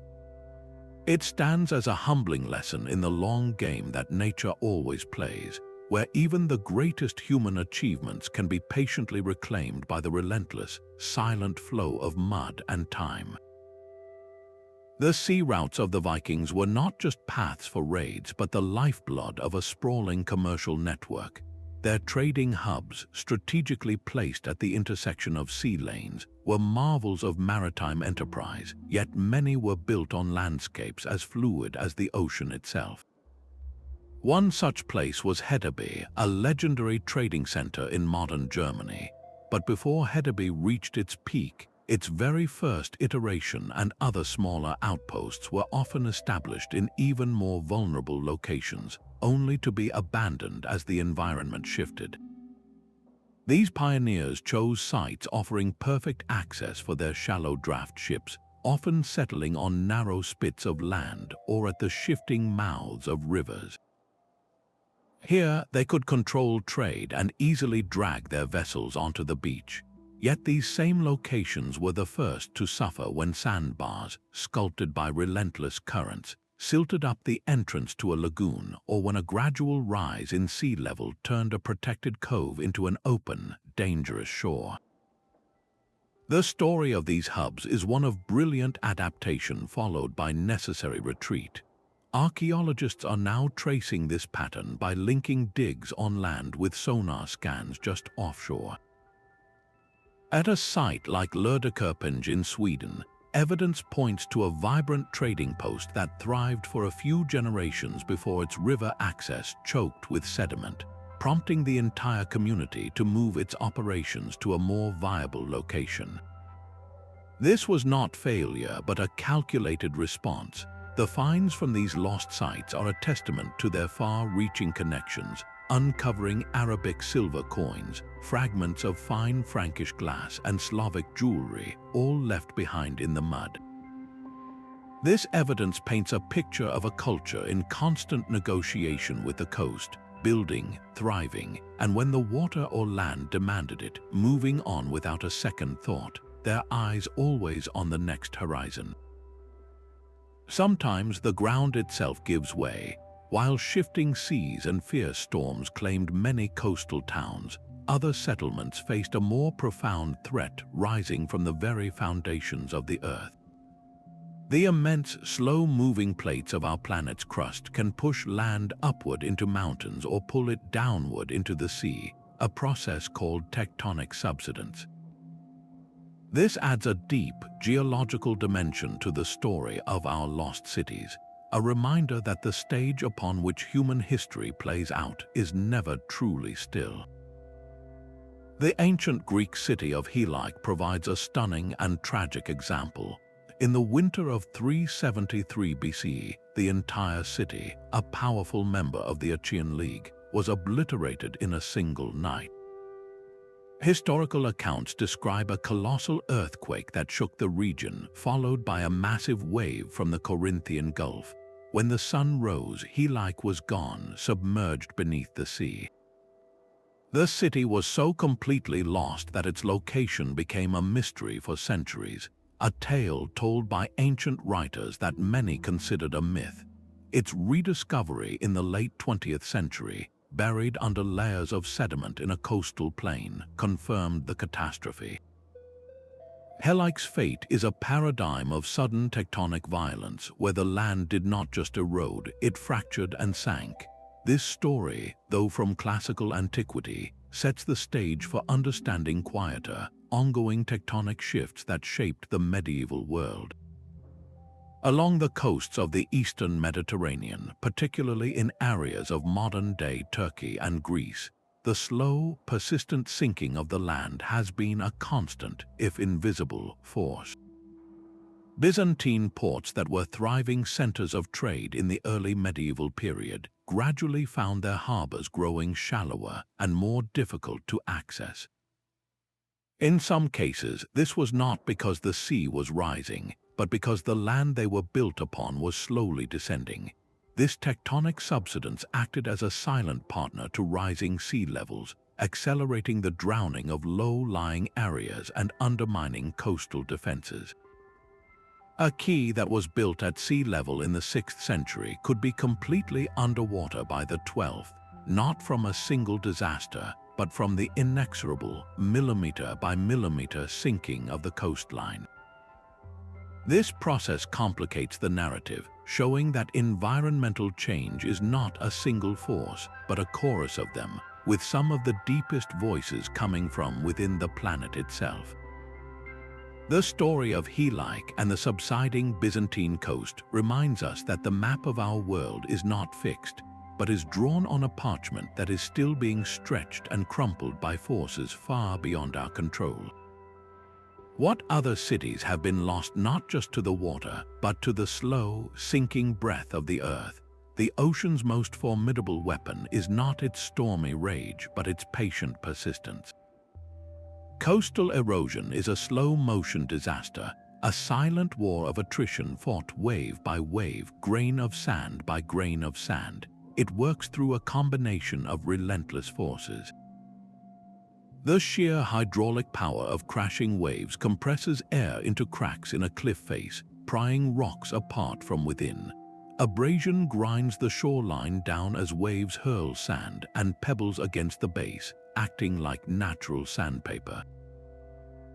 It stands as a humbling lesson in the long game that nature always plays, where even the greatest human achievements can be patiently reclaimed by the relentless, silent flow of mud and time. The sea routes of the Vikings were not just paths for raids, but the lifeblood of a sprawling commercial network. Their trading hubs, strategically placed at the intersection of sea lanes, were marvels of maritime enterprise, yet many were built on landscapes as fluid as the ocean itself. One such place was Hedeby, a legendary trading center in modern Germany. But before Hedeby reached its peak, its very first iteration and other smaller outposts were often established in even more vulnerable locations, only to be abandoned as the environment shifted. These pioneers chose sites offering perfect access for their shallow draft ships, often settling on narrow spits of land or at the shifting mouths of rivers. Here, they could control trade and easily drag their vessels onto the beach. Yet these same locations were the first to suffer when sandbars, sculpted by relentless currents, silted up the entrance to a lagoon, or when a gradual rise in sea level turned a protected cove into an open, dangerous shore. The story of these hubs is one of brilliant adaptation followed by necessary retreat. Archaeologists are now tracing this pattern by linking digs on land with sonar scans just offshore. At a site like Lidingö in Sweden, evidence points to a vibrant trading post that thrived for a few generations before its river access choked with sediment, prompting the entire community to move its operations to a more viable location. This was not failure, but a calculated response. The finds from these lost sites are a testament to their far-reaching connections, uncovering Arabic silver coins, fragments of fine Frankish glass, and Slavic jewelry, all left behind in the mud. This evidence paints a picture of a culture in constant negotiation with the coast, building, thriving, and when the water or land demanded it, moving on without a second thought, their eyes always on the next horizon. Sometimes the ground itself gives way. While shifting seas and fierce storms claimed many coastal towns, other settlements faced a more profound threat rising from the very foundations of the Earth. The immense, slow-moving plates of our planet's crust can push land upward into mountains or pull it downward into the sea, a process called tectonic subsidence. This adds a deep, geological dimension to the story of our lost cities, a reminder that the stage upon which human history plays out is never truly still. The ancient Greek city of Helike provides a stunning and tragic example. In the winter of 373 BC, the entire city, a powerful member of the Achaean League, was obliterated in a single night. Historical accounts describe a colossal earthquake that shook the region, followed by a massive wave from the Corinthian Gulf. When the sun rose, Helike was gone, submerged beneath the sea. The city was so completely lost that its location became a mystery for centuries, a tale told by ancient writers that many considered a myth. Its rediscovery in the late 20th century, buried under layers of sediment in a coastal plain, confirmed the catastrophe. Helike's fate is a paradigm of sudden tectonic violence, where the land did not just erode, it fractured and sank. This story, though from classical antiquity, sets the stage for understanding quieter, ongoing tectonic shifts that shaped the medieval world. Along the coasts of the eastern Mediterranean, particularly in areas of modern-day Turkey and Greece, the slow, persistent sinking of the land has been a constant, if invisible, force. Byzantine ports that were thriving centers of trade in the early medieval period gradually found their harbors growing shallower and more difficult to access. In some cases, this was not because the sea was rising, but because the land they were built upon was slowly descending. This tectonic subsidence acted as a silent partner to rising sea levels, accelerating the drowning of low-lying areas and undermining coastal defenses. A quay that was built at sea level in the 6th century could be completely underwater by the 12th, not from a single disaster, but from the inexorable millimeter-by-millimeter sinking of the coastline. This process complicates the narrative, showing that environmental change is not a single force, but a chorus of them, with some of the deepest voices coming from within the planet itself. The story of Helike and the subsiding Byzantine coast reminds us that the map of our world is not fixed, but is drawn on a parchment that is still being stretched and crumpled by forces far beyond our control. What other cities have been lost not just to the water, but to the slow, sinking breath of the earth? The ocean's most formidable weapon is not its stormy rage, but its patient persistence. Coastal erosion is a slow-motion disaster, a silent war of attrition fought wave by wave, grain of sand by grain of sand. It works through a combination of relentless forces. The sheer hydraulic power of crashing waves compresses air into cracks in a cliff face, prying rocks apart from within. Abrasion grinds the shoreline down as waves hurl sand and pebbles against the base, acting like natural sandpaper.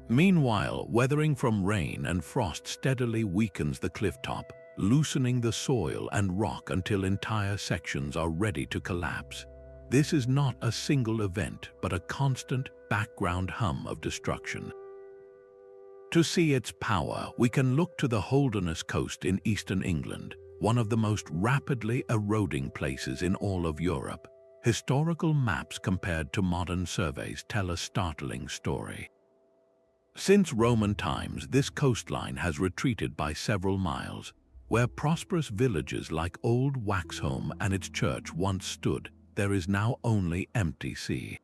Meanwhile, weathering from rain and frost steadily weakens the clifftop, loosening the soil and rock until entire sections are ready to collapse. This is not a single event, but a constant background hum of destruction. To see its power, we can look to the Holderness coast in eastern England, one of the most rapidly eroding places in all of Europe. Historical maps compared to modern surveys tell a startling story. Since Roman times, this coastline has retreated by several miles. Where prosperous villages like Old Waxholm and its church once stood, there is now only empty sea.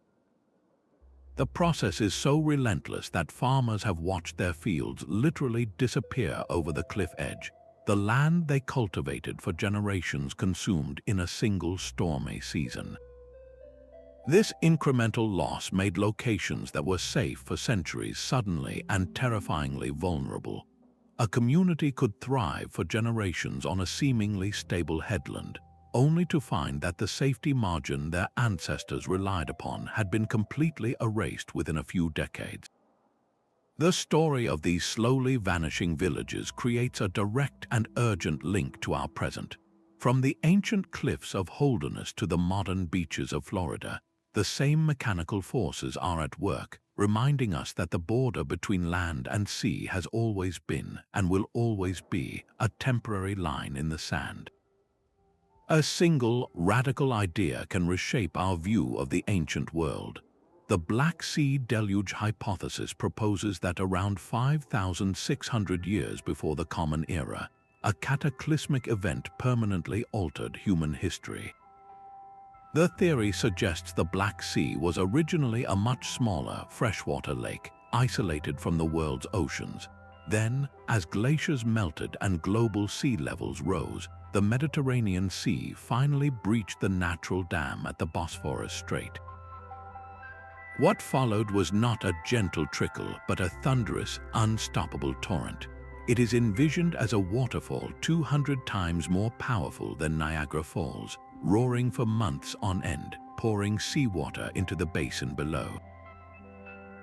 The process is so relentless that farmers have watched their fields literally disappear over the cliff edge, the land they cultivated for generations consumed in a single stormy season. This incremental loss made locations that were safe for centuries suddenly and terrifyingly vulnerable. A community could thrive for generations on a seemingly stable headland, only to find that the safety margin their ancestors relied upon had been completely erased within a few decades. The story of these slowly vanishing villages creates a direct and urgent link to our present. From the ancient cliffs of Holderness to the modern beaches of Florida, the same mechanical forces are at work, reminding us that the border between land and sea has always been, and will always be, a temporary line in the sand. A single, radical idea can reshape our view of the ancient world. The Black Sea Deluge hypothesis proposes that around 5,600 years before the Common Era, a cataclysmic event permanently altered human history. The theory suggests the Black Sea was originally a much smaller freshwater lake, isolated from the world's oceans. Then, as glaciers melted and global sea levels rose, the Mediterranean Sea finally breached the natural dam at the Bosphorus Strait. What followed was not a gentle trickle, but a thunderous, unstoppable torrent. It is envisioned as a waterfall 200 times more powerful than Niagara Falls, roaring for months on end, pouring seawater into the basin below.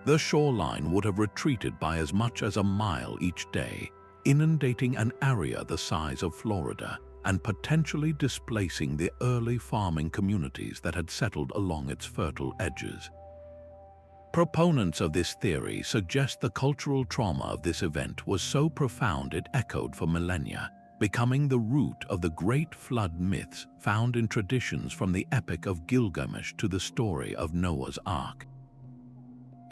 The shoreline would have retreated by as much as a mile each day, inundating an area the size of Florida and potentially displacing the early farming communities that had settled along its fertile edges. Proponents of this theory suggest the cultural trauma of this event was so profound it echoed for millennia, becoming the root of the great flood myths found in traditions from the Epic of Gilgamesh to the story of Noah's Ark.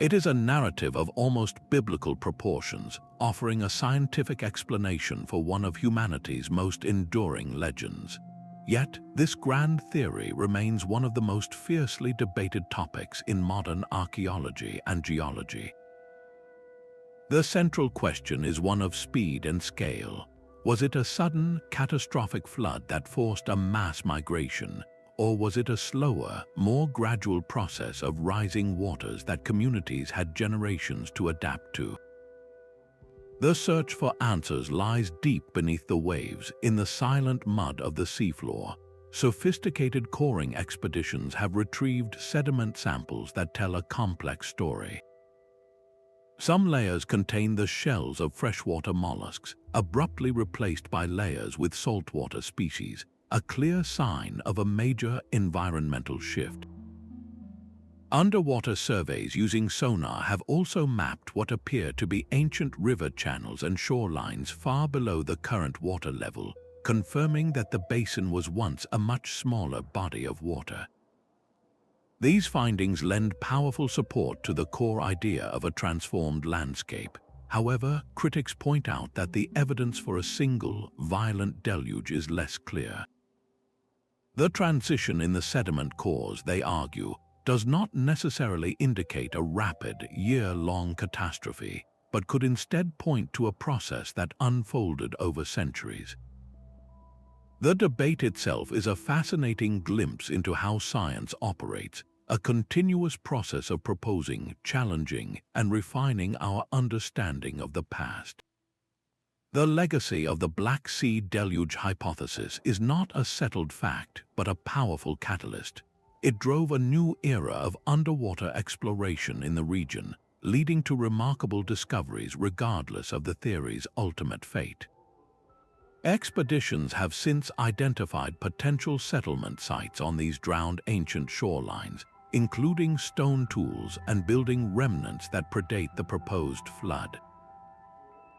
It is a narrative of almost biblical proportions, offering a scientific explanation for one of humanity's most enduring legends. Yet, this grand theory remains one of the most fiercely debated topics in modern archaeology and geology. The central question is one of speed and scale. Was it a sudden, catastrophic flood that forced a mass migration, or was it a slower, more gradual process of rising waters that communities had generations to adapt to? The search for answers lies deep beneath the waves, in the silent mud of the seafloor. Sophisticated coring expeditions have retrieved sediment samples that tell a complex story. Some layers contain the shells of freshwater mollusks, abruptly replaced by layers with saltwater species, a clear sign of a major environmental shift. Underwater surveys using sonar have also mapped what appear to be ancient river channels and shorelines far below the current water level, confirming that the basin was once a much smaller body of water. These findings lend powerful support to the core idea of a transformed landscape. However, critics point out that the evidence for a single, violent deluge is less clear. The transition in the sediment cores, they argue, does not necessarily indicate a rapid, year-long catastrophe, but could instead point to a process that unfolded over centuries. The debate itself is a fascinating glimpse into how science operates, a continuous process of proposing, challenging, and refining our understanding of the past. The legacy of the Black Sea Deluge hypothesis is not a settled fact, but a powerful catalyst. It drove a new era of underwater exploration in the region, leading to remarkable discoveries regardless of the theory's ultimate fate. Expeditions have since identified potential settlement sites on these drowned ancient shorelines, including stone tools and building remnants that predate the proposed flood.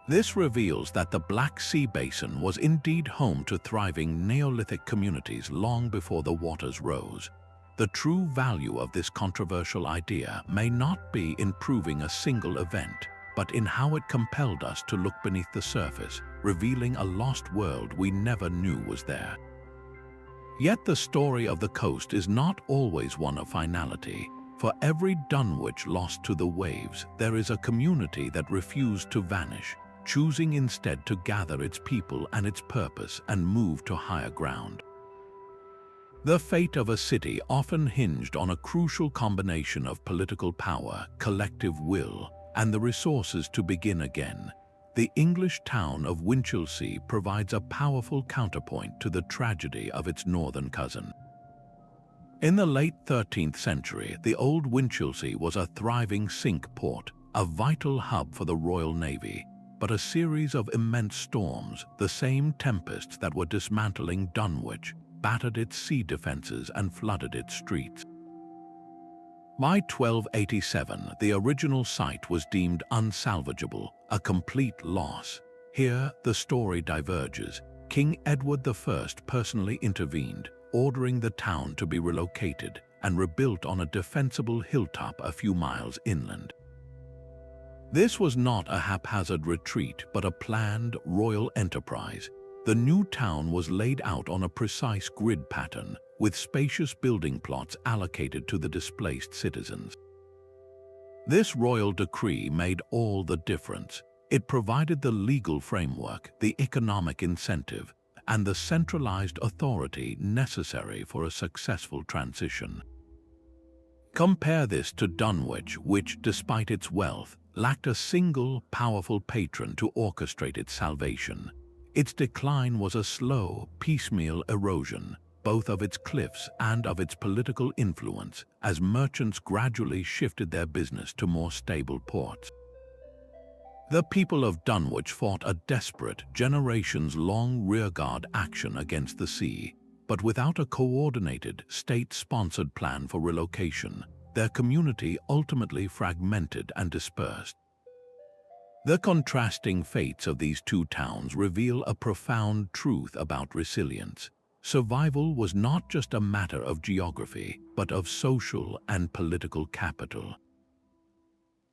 This reveals that the Black Sea Basin was indeed home to thriving Neolithic communities long before the waters rose. The true value of this controversial idea may not be in proving a single event, but in how it compelled us to look beneath the surface, revealing a lost world we never knew was there. Yet the story of the coast is not always one of finality. For every Dunwich lost to the waves, there is a community that refused to vanish, choosing instead to gather its people and its purpose and move to higher ground. The fate of a city often hinged on a crucial combination of political power, collective will, and the resources to begin again. The English town of Winchelsea provides a powerful counterpoint to the tragedy of its northern cousin. In the late 13th century, the old Winchelsea was a thriving sink port, a vital hub for the Royal Navy. But a series of immense storms, the same tempests that were dismantling Dunwich, battered its sea defenses and flooded its streets. By 1287, the original site was deemed unsalvageable, a complete loss. Here, the story diverges. King Edward I personally intervened, ordering the town to be relocated and rebuilt on a defensible hilltop a few miles inland. This was not a haphazard retreat, but a planned royal enterprise. The new town was laid out on a precise grid pattern, with spacious building plots allocated to the displaced citizens. This royal decree made all the difference. It provided the legal framework, the economic incentive, and the centralized authority necessary for a successful transition. Compare this to Dunwich, which, despite its wealth, lacked a single, powerful patron to orchestrate its salvation. Its decline was a slow, piecemeal erosion, both of its cliffs and of its political influence, as merchants gradually shifted their business to more stable ports. The people of Dunwich fought a desperate, generations-long rearguard action against the sea, but without a coordinated, state-sponsored plan for relocation, their community ultimately fragmented and dispersed. The contrasting fates of these two towns reveal a profound truth about resilience. Survival was not just a matter of geography, but of social and political capital.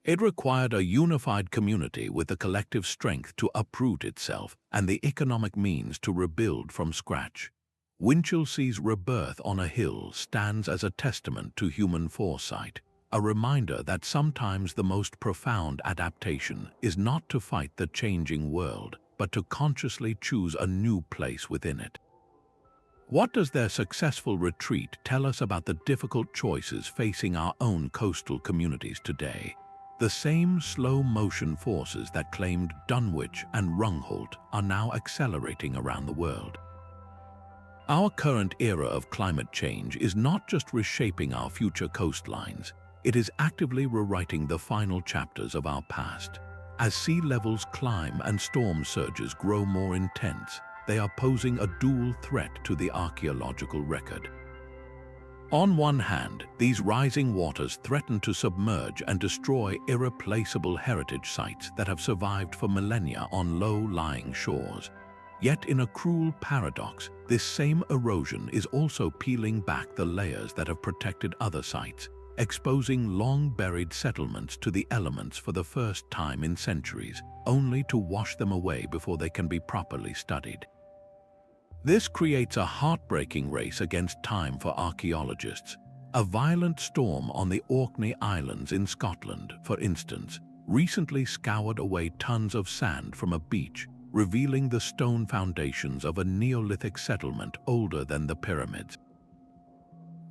It required a unified community with the collective strength to uproot itself and the economic means to rebuild from scratch. Winchelsea's rebirth on a hill stands as a testament to human foresight, a reminder that sometimes the most profound adaptation is not to fight the changing world, but to consciously choose a new place within it. What does their successful retreat tell us about the difficult choices facing our own coastal communities today? The same slow-motion forces that claimed Dunwich and Rungholt are now accelerating around the world. Our current era of climate change is not just reshaping our future coastlines, it is actively rewriting the final chapters of our past. As sea levels climb and storm surges grow more intense, they are posing a dual threat to the archaeological record. On one hand, these rising waters threaten to submerge and destroy irreplaceable heritage sites that have survived for millennia on low-lying shores. Yet in a cruel paradox, this same erosion is also peeling back the layers that have protected other sites, exposing long-buried settlements to the elements for the first time in centuries, only to wash them away before they can be properly studied. This creates a heartbreaking race against time for archaeologists. A violent storm on the Orkney Islands in Scotland, for instance, recently scoured away tons of sand from a beach, revealing the stone foundations of a Neolithic settlement older than the pyramids.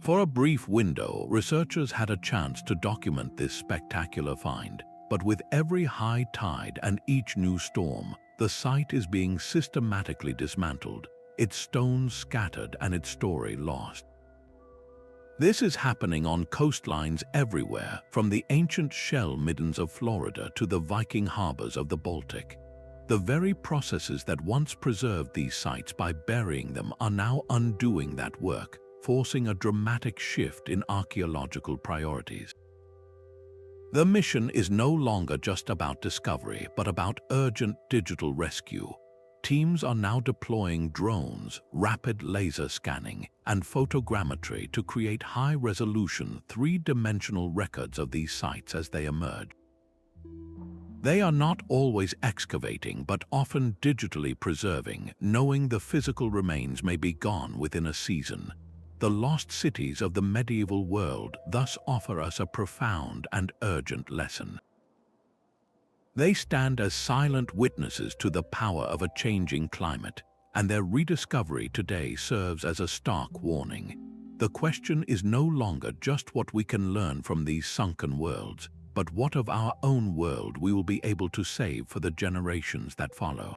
For a brief window, researchers had a chance to document this spectacular find, but with every high tide and each new storm, the site is being systematically dismantled, its stones scattered and its story lost. This is happening on coastlines everywhere, from the ancient shell middens of Florida to the Viking harbors of the Baltic. The very processes that once preserved these sites by burying them are now undoing that work, forcing a dramatic shift in archaeological priorities. The mission is no longer just about discovery, but about urgent digital rescue. Teams are now deploying drones, rapid laser scanning, and photogrammetry to create high-resolution, three-dimensional records of these sites as they emerge. They are not always excavating, but often digitally preserving, knowing the physical remains may be gone within a season. The lost cities of the medieval world thus offer us a profound and urgent lesson. They stand as silent witnesses to the power of a changing climate, and their rediscovery today serves as a stark warning. The question is no longer just what we can learn from these sunken worlds, but what of our own world we will be able to save for the generations that follow.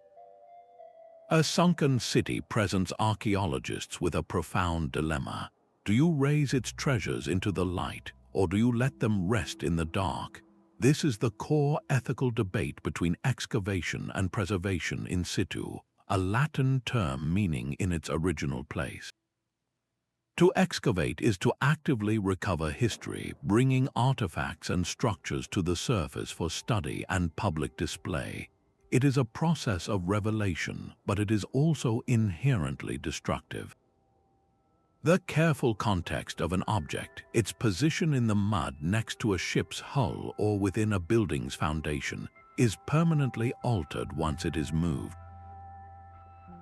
A sunken city presents archaeologists with a profound dilemma. Do you raise its treasures into the light, or do you let them rest in the dark? This is the core ethical debate between excavation and preservation in situ, a Latin term meaning in its original place. To excavate is to actively recover history, bringing artifacts and structures to the surface for study and public display. It is a process of revelation, but it is also inherently destructive. The careful context of an object, its position in the mud next to a ship's hull or within a building's foundation, is permanently altered once it is moved.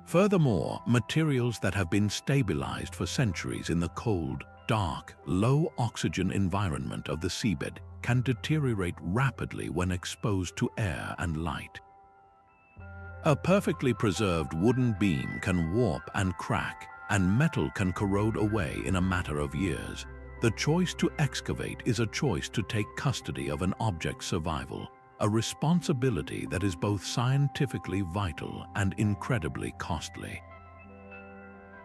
Furthermore, materials that have been stabilized for centuries in the cold, dark, low-oxygen environment of the seabed can deteriorate rapidly when exposed to air and light. A perfectly preserved wooden beam can warp and crack, and metal can corrode away in a matter of years. The choice to excavate is a choice to take custody of an object's survival, a responsibility that is both scientifically vital and incredibly costly.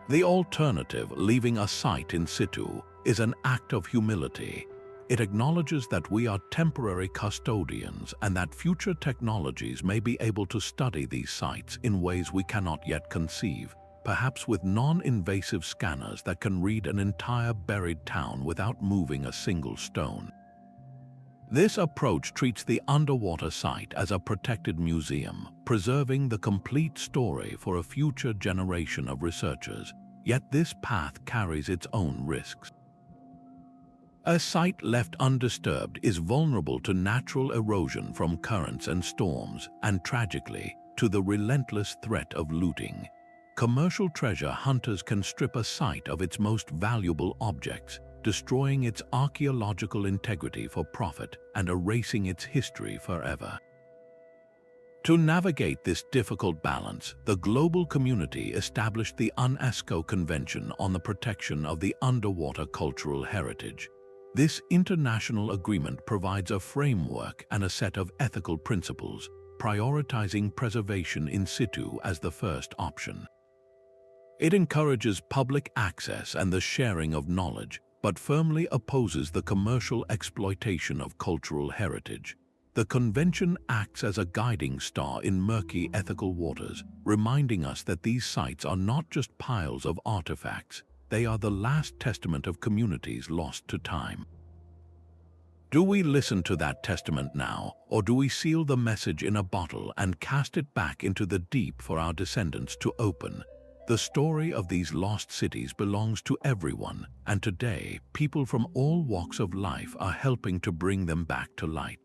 The alternative, leaving a site in situ, is an act of humility. It acknowledges that we are temporary custodians and that future technologies may be able to study these sites in ways we cannot yet conceive, perhaps with non-invasive scanners that can read an entire buried town without moving a single stone. This approach treats the underwater site as a protected museum, preserving the complete story for a future generation of researchers. Yet this path carries its own risks. A site left undisturbed is vulnerable to natural erosion from currents and storms, and tragically, to the relentless threat of looting. Commercial treasure hunters can strip a site of its most valuable objects, destroying its archaeological integrity for profit and erasing its history forever. To navigate this difficult balance, the global community established the UNESCO Convention on the Protection of the Underwater Cultural Heritage. This international agreement provides a framework and a set of ethical principles, prioritizing preservation in situ as the first option. It encourages public access and the sharing of knowledge, but firmly opposes the commercial exploitation of cultural heritage. The convention acts as a guiding star in murky ethical waters, reminding us that these sites are not just piles of artifacts, they are the last testament of communities lost to time. Do we listen to that testament now, or do we seal the message in a bottle and cast it back into the deep for our descendants to open? The story of these lost cities belongs to everyone, and today, people from all walks of life are helping to bring them back to light.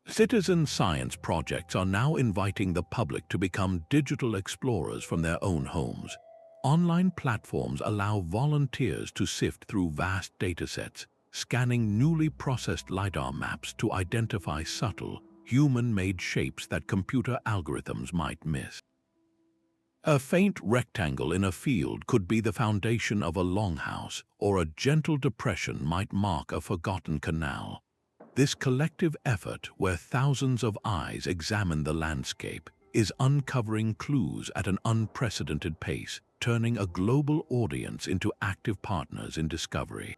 Citizen science projects are now inviting the public to become digital explorers from their own homes. Online platforms allow volunteers to sift through vast datasets, scanning newly processed LIDAR maps to identify subtle, human-made shapes that computer algorithms might miss. A faint rectangle in a field could be the foundation of a longhouse, or a gentle depression might mark a forgotten canal. This collective effort, where thousands of eyes examine the landscape, is uncovering clues at an unprecedented pace, turning a global audience into active partners in discovery.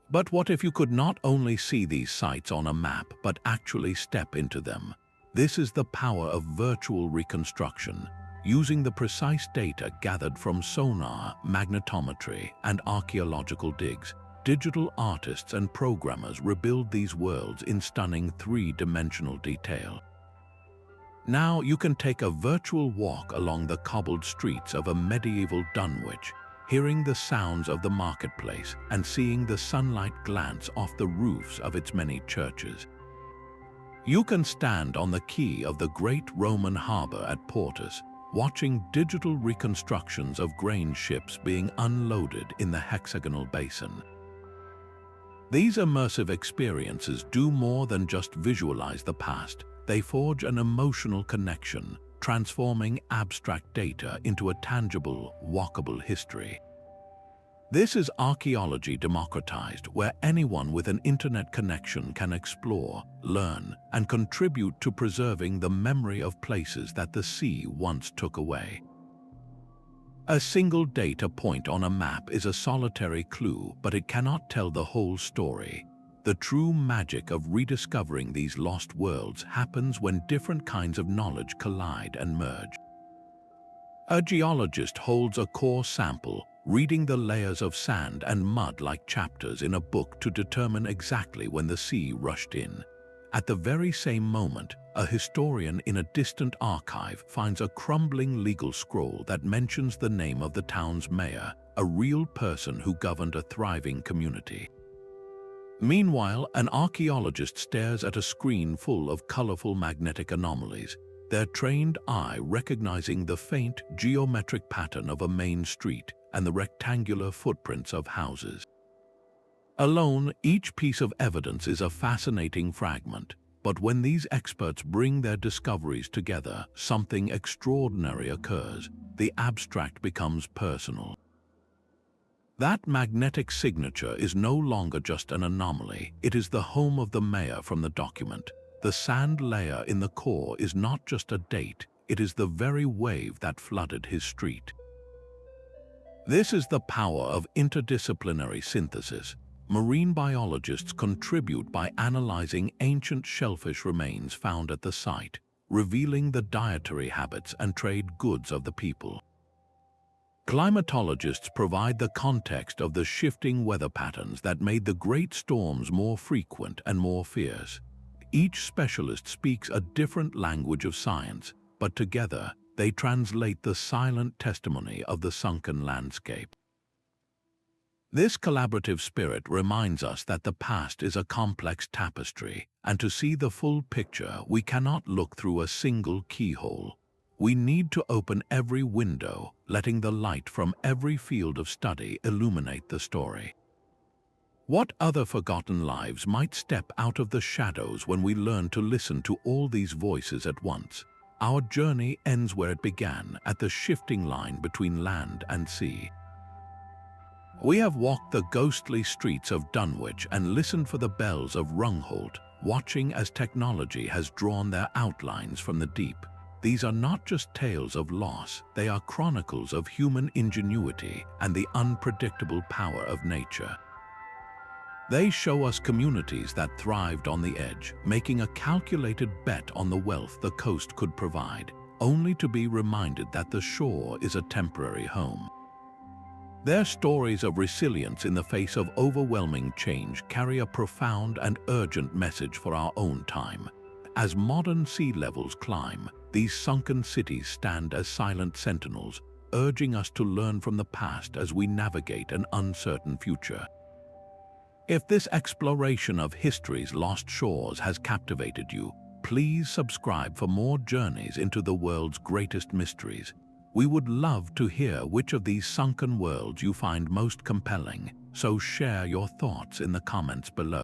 But what if you could not only see these sites on a map, but actually step into them? This is the power of virtual reconstruction. Using the precise data gathered from sonar, magnetometry, and archaeological digs, digital artists and programmers rebuild these worlds in stunning three-dimensional detail. Now you can take a virtual walk along the cobbled streets of a medieval Dunwich, hearing the sounds of the marketplace and seeing the sunlight glance off the roofs of its many churches. You can stand on the quay of the great Roman harbour at Portus, watching digital reconstructions of grain ships being unloaded in the hexagonal basin. These immersive experiences do more than just visualize the past. They forge an emotional connection, transforming abstract data into a tangible, walkable history. This is archaeology democratized, where anyone with an internet connection can explore, learn, and contribute to preserving the memory of places that the sea once took away. A single data point on a map is a solitary clue, but it cannot tell the whole story. The true magic of rediscovering these lost worlds happens when different kinds of knowledge collide and merge. A geologist holds a core sample, reading the layers of sand and mud like chapters in a book to determine exactly when the sea rushed in. At the very same moment, a historian in a distant archive finds a crumbling legal scroll that mentions the name of the town's mayor, a real person who governed a thriving community. Meanwhile, an archaeologist stares at a screen full of colorful magnetic anomalies, their trained eye recognizing the faint geometric pattern of a main street and the rectangular footprints of houses. Alone, each piece of evidence is a fascinating fragment, but when these experts bring their discoveries together, something extraordinary occurs. The abstract becomes personal. That magnetic signature is no longer just an anomaly, it is the home of the mayor from the document. The sand layer in the core is not just a date, it is the very wave that flooded his street. This is the power of interdisciplinary synthesis. Marine biologists contribute by analyzing ancient shellfish remains found at the site, revealing the dietary habits and trade goods of the people. Climatologists provide the context of the shifting weather patterns that made the great storms more frequent and more fierce. Each specialist speaks a different language of science, but together they translate the silent testimony of the sunken landscape. This collaborative spirit reminds us that the past is a complex tapestry, and to see the full picture, we cannot look through a single keyhole. We need to open every window, letting the light from every field of study illuminate the story. What other forgotten lives might step out of the shadows when we learn to listen to all these voices at once? Our journey ends where it began, at the shifting line between land and sea. We have walked the ghostly streets of Dunwich and listened for the bells of Rungholt, watching as technology has drawn their outlines from the deep. These are not just tales of loss, they are chronicles of human ingenuity and the unpredictable power of nature. They show us communities that thrived on the edge, making a calculated bet on the wealth the coast could provide, only to be reminded that the shore is a temporary home. Their stories of resilience in the face of overwhelming change carry a profound and urgent message for our own time. As modern sea levels climb, these sunken cities stand as silent sentinels, urging us to learn from the past as we navigate an uncertain future. If this exploration of history's lost shores has captivated you, please subscribe for more journeys into the world's greatest mysteries. We would love to hear which of these sunken worlds you find most compelling, so share your thoughts in the comments below.